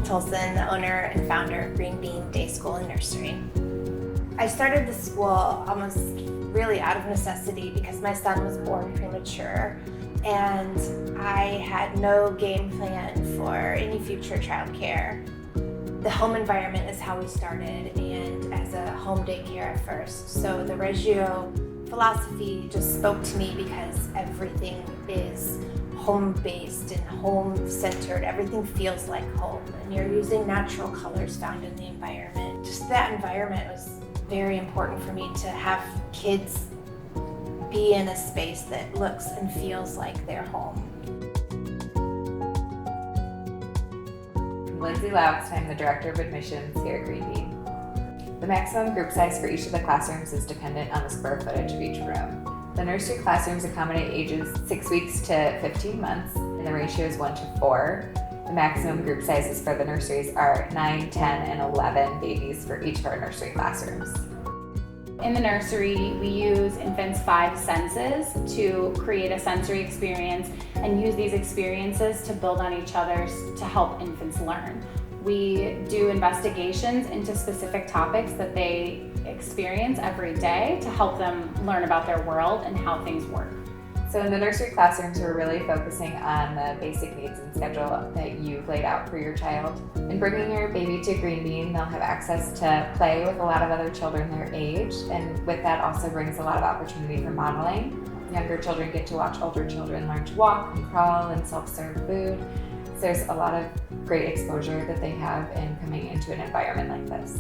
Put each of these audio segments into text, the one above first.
Tolson, the owner and founder of Greenbean Day School and Nursery. I started the school almost really out of necessity because my son was born premature and I had no game plan for any future childcare. The home environment is how we started, and as a home daycare at first. So the Reggio philosophy just spoke to me because everything is home-based and home-centered. Everything feels like home, and you're using natural colors found in the environment. Just that environment was very important for me to have kids be in a space that looks and feels like their home. Lindsay Lautzheim, the Director of Admissions here at Greenbean. The maximum group size for each of the classrooms is dependent on the square footage of each room. The nursery classrooms accommodate ages 6 weeks to 15 months, and the ratio is 1 to 4. The maximum group sizes for the nurseries are 9, 10, and 11 babies for each of our nursery classrooms. In the nursery, we use infants' 5 senses to create a sensory experience and use these experiences to build on each other to help infants learn. We do investigations into specific topics that they experience every day to help them learn about their world and how things work. So in the nursery classrooms, we're really focusing on the basic needs and schedule that you've laid out for your child. In bringing your baby to Greenbean, they'll have access to play with a lot of other children their age, and with that also brings a lot of opportunity for modeling. Younger children get to watch older children learn to walk and crawl and self-serve food. So there's a lot of great exposure that they have in coming into an environment like this.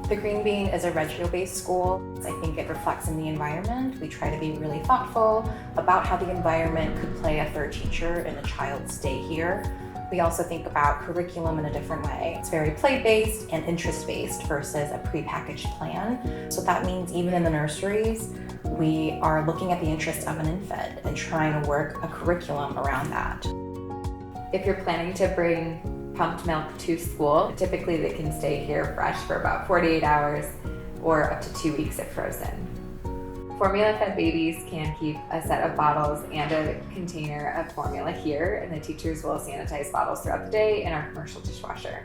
The Greenbean is a Reggio-based school. I think it reflects in the environment. We try to be really thoughtful about how the environment could play a third teacher in a child's day here. We also think about curriculum in a different way. It's very play-based and interest-based versus a prepackaged plan. So that means even in the nurseries, we are looking at the interests of an infant and trying to work a curriculum around that. If you're planning to bring pumped milk to school, typically they can stay here fresh for about 48 hours or up to 2 weeks if frozen. Formula-fed babies can keep a set of bottles and a container of formula here, and the teachers will sanitize bottles throughout the day in our commercial dishwasher.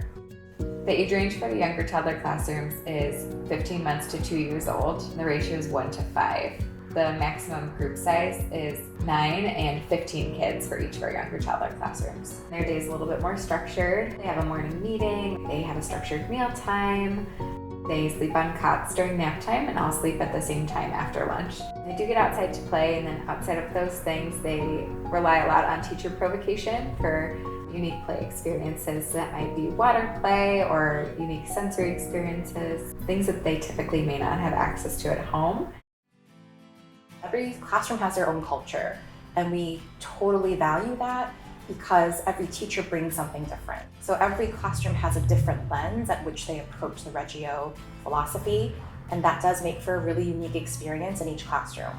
The age range for the younger toddler classrooms is 15 months to 2 years old. The ratio is 1 to 5. The maximum group size is 9 and 15 kids for each of our younger toddler classrooms. Their day is a little bit more structured. They have a morning meeting, they have a structured meal time, they sleep on cots during nap time, and all sleep at the same time after lunch. They do get outside to play, and then outside of those things, they rely a lot on teacher provocation for unique play experiences. That might be water play or unique sensory experiences, things that they typically may not have access to at home. Every classroom has their own culture, and we totally value that because every teacher brings something different. So every classroom has a different lens at which they approach the Reggio philosophy, and that does make for a really unique experience in each classroom.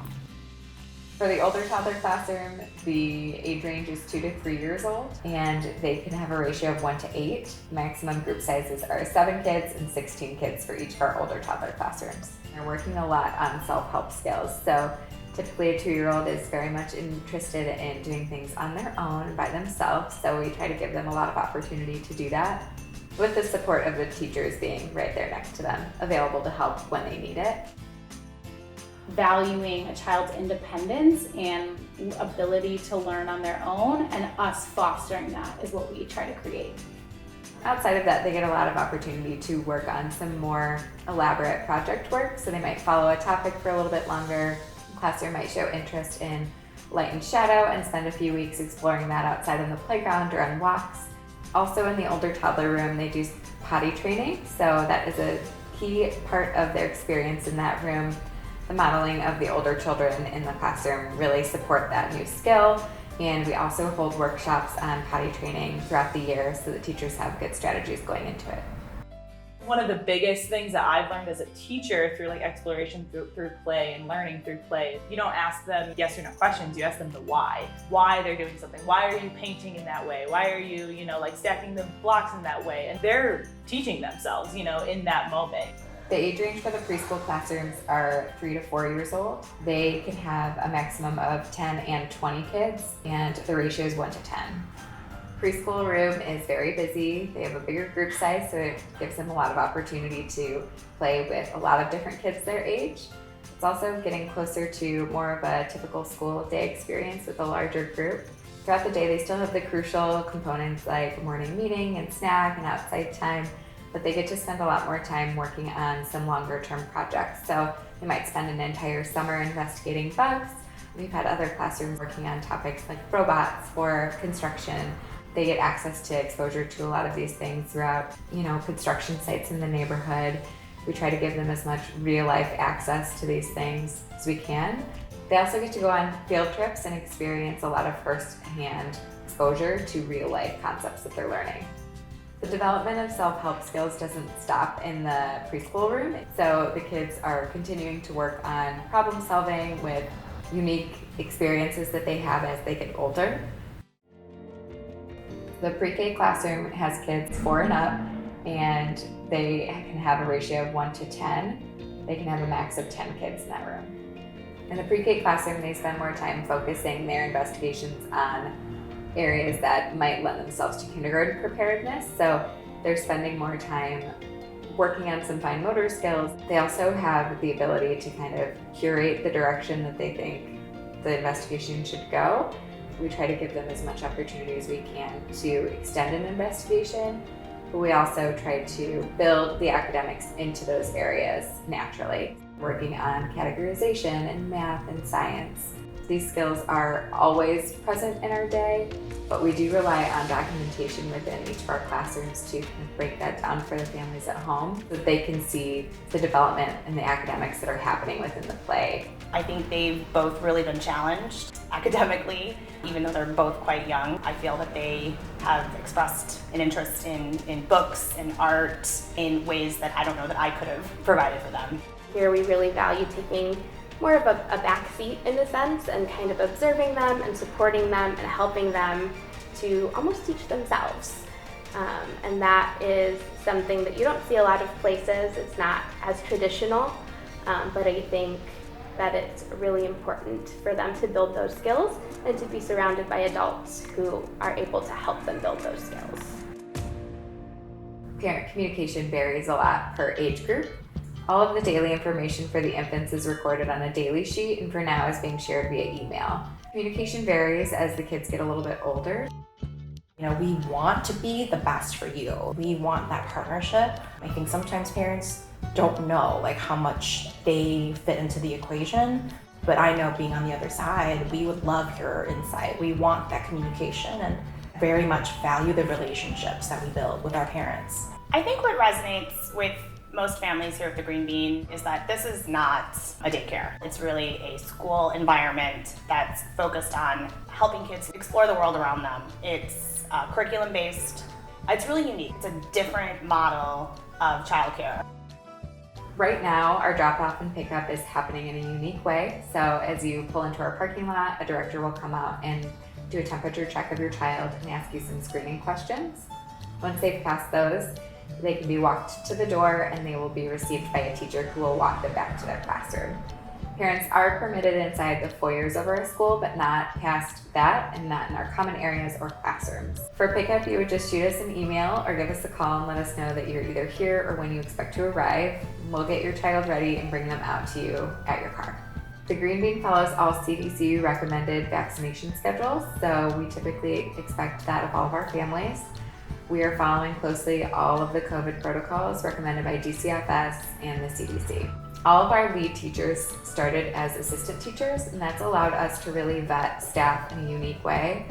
For the older toddler classroom, the age range is 2 to 3 years old, and they can have a ratio of 1 to 8. Maximum group sizes are 7 kids and 16 kids for each of our older toddler classrooms. They're working a lot on self-help skills, so typically a 2-year-old is very much interested in doing things on their own by themselves, so we try to give them a lot of opportunity to do that, with the support of the teachers being right there next to them, available to help when they need it. Valuing a child's independence and ability to learn on their own, and us fostering that is what we try to create. Outside of that, they get a lot of opportunity to work on some more elaborate project work, so they might follow a topic for a little bit longer. The classroom might show interest in light and shadow and spend a few weeks exploring that outside on the playground or on walks. Also in the older toddler room, they do potty training, so that is a key part of their experience in that room. The modeling of the older children in the classroom really support that new skill, and we also hold workshops on potty training throughout the year so that teachers have good strategies going into it. One of the biggest things that I've learned as a teacher through exploration through play and learning through play, you don't ask them yes or no questions, you ask them the why. Why they're doing something. Why are you painting in that way? Why are you, stacking the blocks in that way? And they're teaching themselves, in that moment. The age range for the preschool classrooms are 3 to 4 years old. They can have a maximum of 10 and 20 kids, and the ratio is 1 to 10. Preschool room is very busy. They have a bigger group size, so it gives them a lot of opportunity to play with a lot of different kids their age. It's also getting closer to more of a typical school day experience with a larger group. Throughout the day, they still have the crucial components like morning meeting and snack and outside time, but they get to spend a lot more time working on some longer term projects. So they might spend an entire summer investigating bugs. We've had other classrooms working on topics like robots or construction. They get access to exposure to a lot of these things throughout, construction sites in the neighborhood. We try to give them as much real life access to these things as we can. They also get to go on field trips and experience a lot of first-hand exposure to real life concepts that they're learning. The development of self-help skills doesn't stop in the preschool room, so the kids are continuing to work on problem solving with unique experiences that they have as they get older. The pre-K classroom has kids 4 and up, and they can have a ratio of 1 to 10. They can have a max of 10 kids in that room. In the pre-K classroom, they spend more time focusing their investigations on areas that might lend themselves to kindergarten preparedness. So they're spending more time working on some fine motor skills. They also have the ability to kind of curate the direction that they think the investigation should go. We try to give them as much opportunity as we can to extend an investigation, but we also try to build the academics into those areas naturally, working on categorization and math and science. These skills are always present in our day, but we do rely on documentation within each of our classrooms to kind of break that down for the families at home so that they can see the development and the academics that are happening within the play. I think they've both really been challenged academically, even though they're both quite young. I feel that they have expressed an interest in books and art in ways that I don't know that I could have provided for them. Here we really value taking more of a back seat in a sense and kind of observing them and supporting them and helping them to almost teach themselves. And that is something that you don't see a lot of places. It's not as traditional, but I think that it's really important for them to build those skills and to be surrounded by adults who are able to help them build those skills. Parent communication varies a lot per age group. All of the daily information for the infants is recorded on a daily sheet and for now is being shared via email. Communication varies as the kids get a little bit older. We want to be the best for you. We want that partnership. I think sometimes parents don't know how much they fit into the equation, but I know being on the other side, we would love your insight. We want that communication and very much value the relationships that we build with our parents. I think what resonates with most families here at the Greenbean is that this is not a daycare. It's really a school environment that's focused on helping kids explore the world around them. It's curriculum-based. It's really unique. It's a different model of childcare. Right now, our drop-off and pickup is happening in a unique way. So as you pull into our parking lot, a director will come out and do a temperature check of your child and ask you some screening questions. Once they've passed those, they can be walked to the door and they will be received by a teacher who will walk them back to their classroom. Parents are permitted inside the foyers of our school, but not past that and not in our common areas or classrooms. For pickup, you would just shoot us an email or give us a call and let us know that you're either here or when you expect to arrive. We'll get your child ready and bring them out to you at your car. The Greenbean follows all CDC recommended vaccination schedules, so we typically expect that of all of our families. We are following closely all of the COVID protocols recommended by DCFS and the CDC. All of our lead teachers started as assistant teachers, and that's allowed us to really vet staff in a unique way.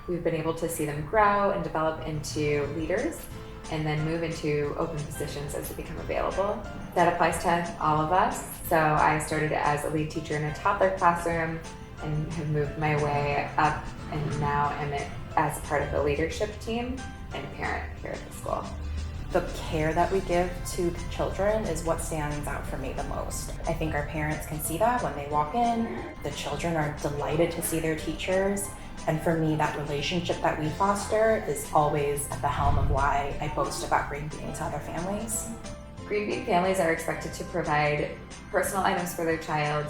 We've been able to see them grow and develop into leaders and then move into open positions as they become available. That applies to all of us. So I started as a lead teacher in a toddler classroom and have moved my way up and now am as a part of the leadership team and a parent here at the school. The care that we give to the children is what stands out for me the most. I think our parents can see that when they walk in. The children are delighted to see their teachers. And for me, that relationship that we foster is always at the helm of why I boast about Greenbean to other families. Greenbean families are expected to provide personal items for their child,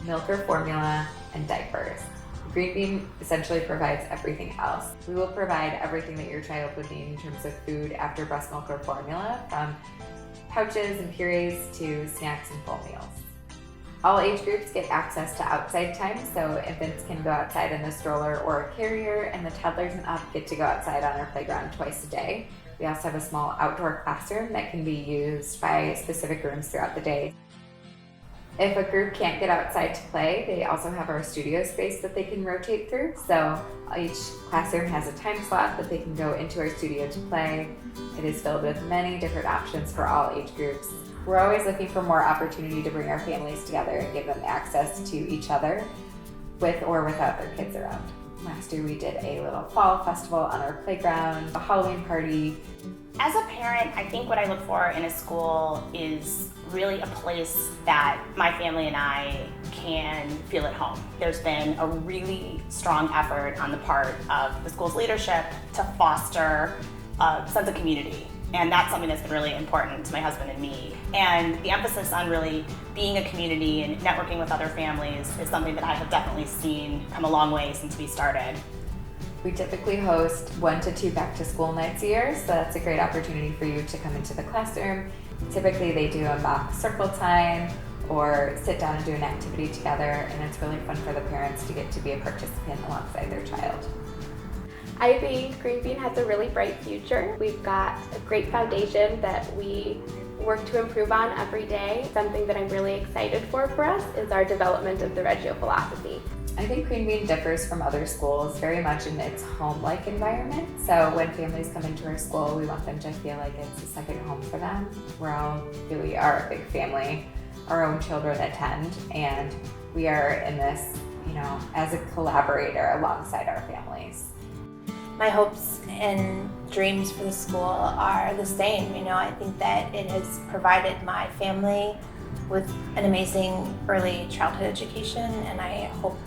milk or formula, and diapers. Greenbean essentially provides everything else. We will provide everything that your child would need in terms of food after breast milk or formula, from pouches and purees to snacks and full meals. All age groups get access to outside time, so infants can go outside in the stroller or a carrier, and the toddlers and up get to go outside on our playground twice a day. We also have a small outdoor classroom that can be used by specific rooms throughout the day. If a group can't get outside to play, they also have our studio space that they can rotate through. So each classroom has a time slot that they can go into our studio to play. It is filled with many different options for all age groups. We're always looking for more opportunity to bring our families together and give them access to each other with or without their kids around. Last year we did a little fall festival on our playground, a Halloween party. As a parent, I think what I look for in a school is really a place that my family and I can feel at home. There's been a really strong effort on the part of the school's leadership to foster a sense of community. And that's something that's been really important to my husband and me. And the emphasis on really being a community and networking with other families is something that I have definitely seen come a long way since we started. We typically host 1 to 2 back to school nights a year, so that's a great opportunity for you to come into the classroom. Typically they do a mock circle time or sit down and do an activity together, and it's really fun for the parents to get to be a participant alongside their child. I think Greenbean has a really bright future. We've got a great foundation that we work to improve on every day. Something that I'm really excited for us is our development of the Reggio philosophy. I think Greenbean differs from other schools very much in its home-like environment. So when families come into our school, we want them to feel like it's a second home for them. We're all really are a big family. Our own children attend, and we are in this, as a collaborator alongside our families. My hopes and dreams for the school are the same. I think that it has provided my family with an amazing early childhood education, and I hope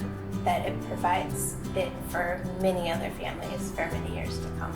that it provides it for many other families for many years to come.